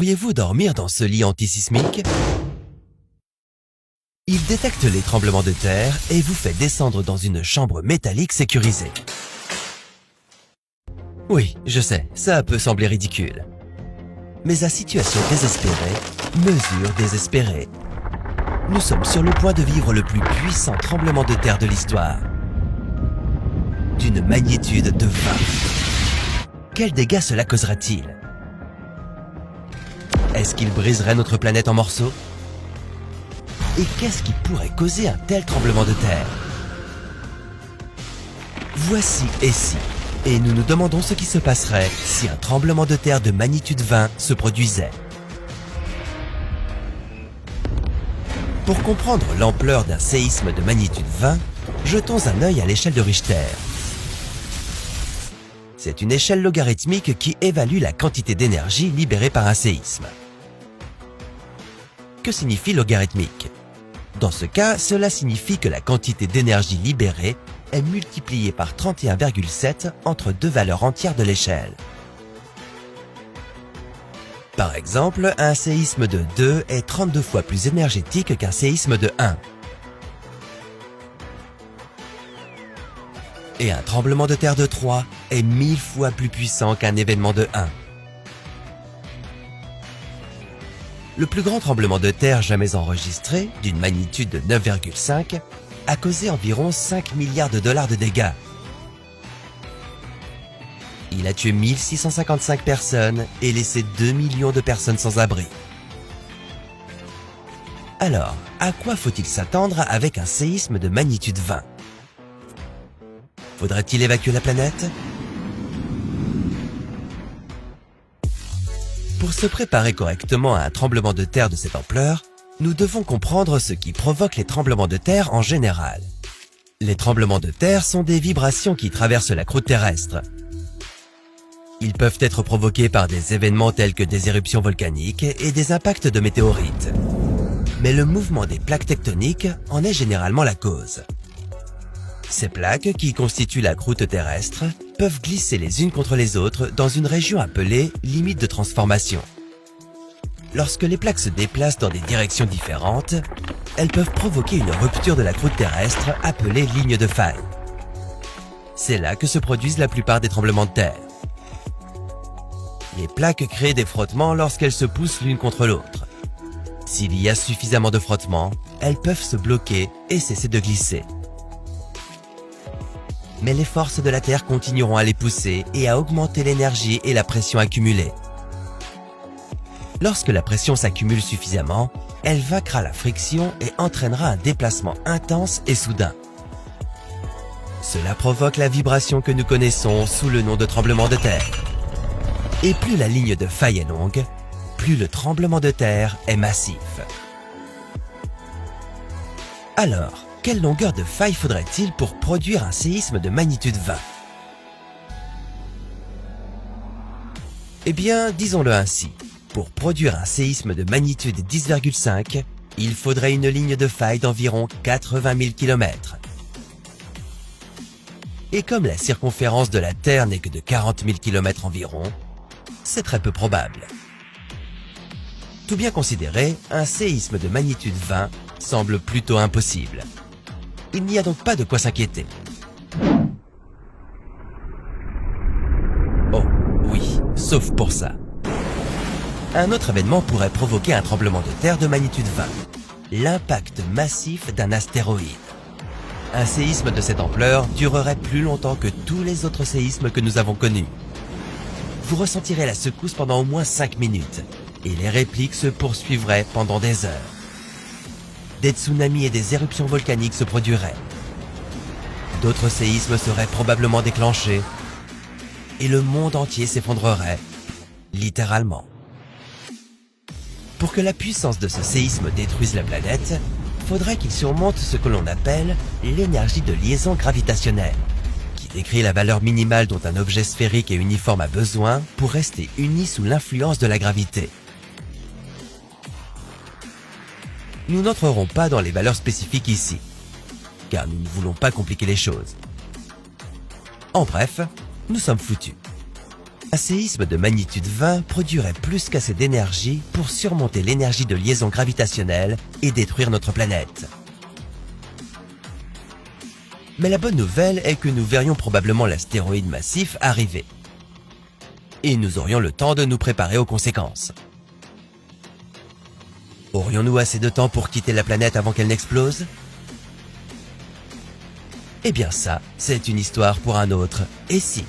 Pourriez-vous dormir dans ce lit antisismique? Il détecte les tremblements de terre et vous fait descendre dans une chambre métallique sécurisée. Oui, je sais, ça peut sembler ridicule. Mais à situation désespérée, mesure désespérée. Nous sommes sur le point de vivre le plus puissant tremblement de terre de l'histoire. D'une magnitude de 20. Quels dégâts cela causera-t-il? Est-ce qu'il briserait notre planète en morceaux? Et qu'est-ce qui pourrait causer un tel tremblement de terre? Voici et si, et nous nous demandons ce qui se passerait si un tremblement de terre de magnitude 20 se produisait. Pour comprendre l'ampleur d'un séisme de magnitude 20, jetons un œil à l'échelle de Richter. C'est une échelle logarithmique qui évalue la quantité d'énergie libérée par un séisme. Que signifie logarithmique? Dans ce cas, cela signifie que la quantité d'énergie libérée est multipliée par 31,7 entre deux valeurs entières de l'échelle. Par exemple, un séisme de 2 est 32 fois plus énergétique qu'un séisme de 1. Et un tremblement de terre de 3 est 1000 fois plus puissant qu'un événement de 1. Le plus grand tremblement de terre jamais enregistré, d'une magnitude de 9,5, a causé environ 5 milliards de dollars de dégâts. Il a tué 1655 personnes et laissé 2 millions de personnes sans abri. Alors, à quoi faut-il s'attendre avec un séisme de magnitude 20? Faudrait-il évacuer la planète? Pour se préparer correctement à un tremblement de terre de cette ampleur, nous devons comprendre ce qui provoque les tremblements de terre en général. Les tremblements de terre sont des vibrations qui traversent la croûte terrestre. Ils peuvent être provoqués par des événements tels que des éruptions volcaniques et des impacts de météorites. Mais le mouvement des plaques tectoniques en est généralement la cause. Ces plaques, qui constituent la croûte terrestre, peuvent glisser les unes contre les autres dans une région appelée limite de transformation. Lorsque les plaques se déplacent dans des directions différentes, elles peuvent provoquer une rupture de la croûte terrestre appelée ligne de faille. C'est là que se produisent la plupart des tremblements de terre. Les plaques créent des frottements lorsqu'elles se poussent l'une contre l'autre. S'il y a suffisamment de frottements, elles peuvent se bloquer et cesser de glisser. Mais les forces de la Terre continueront à les pousser et à augmenter l'énergie et la pression accumulée. Lorsque la pression s'accumule suffisamment, elle vaincra la friction et entraînera un déplacement intense et soudain. Cela provoque la vibration que nous connaissons sous le nom de tremblement de terre. Et plus la ligne de faille est longue, plus le tremblement de terre est massif. Alors, quelle longueur de faille faudrait-il pour produire un séisme de magnitude 20? Eh bien, disons-le ainsi. Pour produire un séisme de magnitude 10,5, il faudrait une ligne de faille d'environ 80 000 km. Et comme la circonférence de la Terre n'est que de 40 000 km environ, c'est très peu probable. Tout bien considéré, un séisme de magnitude 20 semble plutôt impossible. Il n'y a donc pas de quoi s'inquiéter. Oh, oui, sauf pour ça. Un autre événement pourrait provoquer un tremblement de terre de magnitude 20. L'impact massif d'un astéroïde. Un séisme de cette ampleur durerait plus longtemps que tous les autres séismes que nous avons connus. Vous ressentirez la secousse pendant au moins 5 minutes, et les répliques se poursuivraient pendant des heures. Des tsunamis et des éruptions volcaniques se produiraient. D'autres séismes seraient probablement déclenchés et le monde entier s'effondrerait, littéralement. Pour que la puissance de ce séisme détruise la planète, faudrait qu'il surmonte ce que l'on appelle l'énergie de liaison gravitationnelle, qui décrit la valeur minimale dont un objet sphérique et uniforme a besoin pour rester uni sous l'influence de la gravité. Nous n'entrerons pas dans les valeurs spécifiques ici, car nous ne voulons pas compliquer les choses. En bref, nous sommes foutus. Un séisme de magnitude 20 produirait plus qu'assez d'énergie pour surmonter l'énergie de liaison gravitationnelle et détruire notre planète. Mais la bonne nouvelle est que nous verrions probablement l'astéroïde massif arriver. Et nous aurions le temps de nous préparer aux conséquences. Aurions-nous assez de temps pour quitter la planète avant qu'elle n'explose? Eh bien ça, c'est une histoire pour un autre. Et si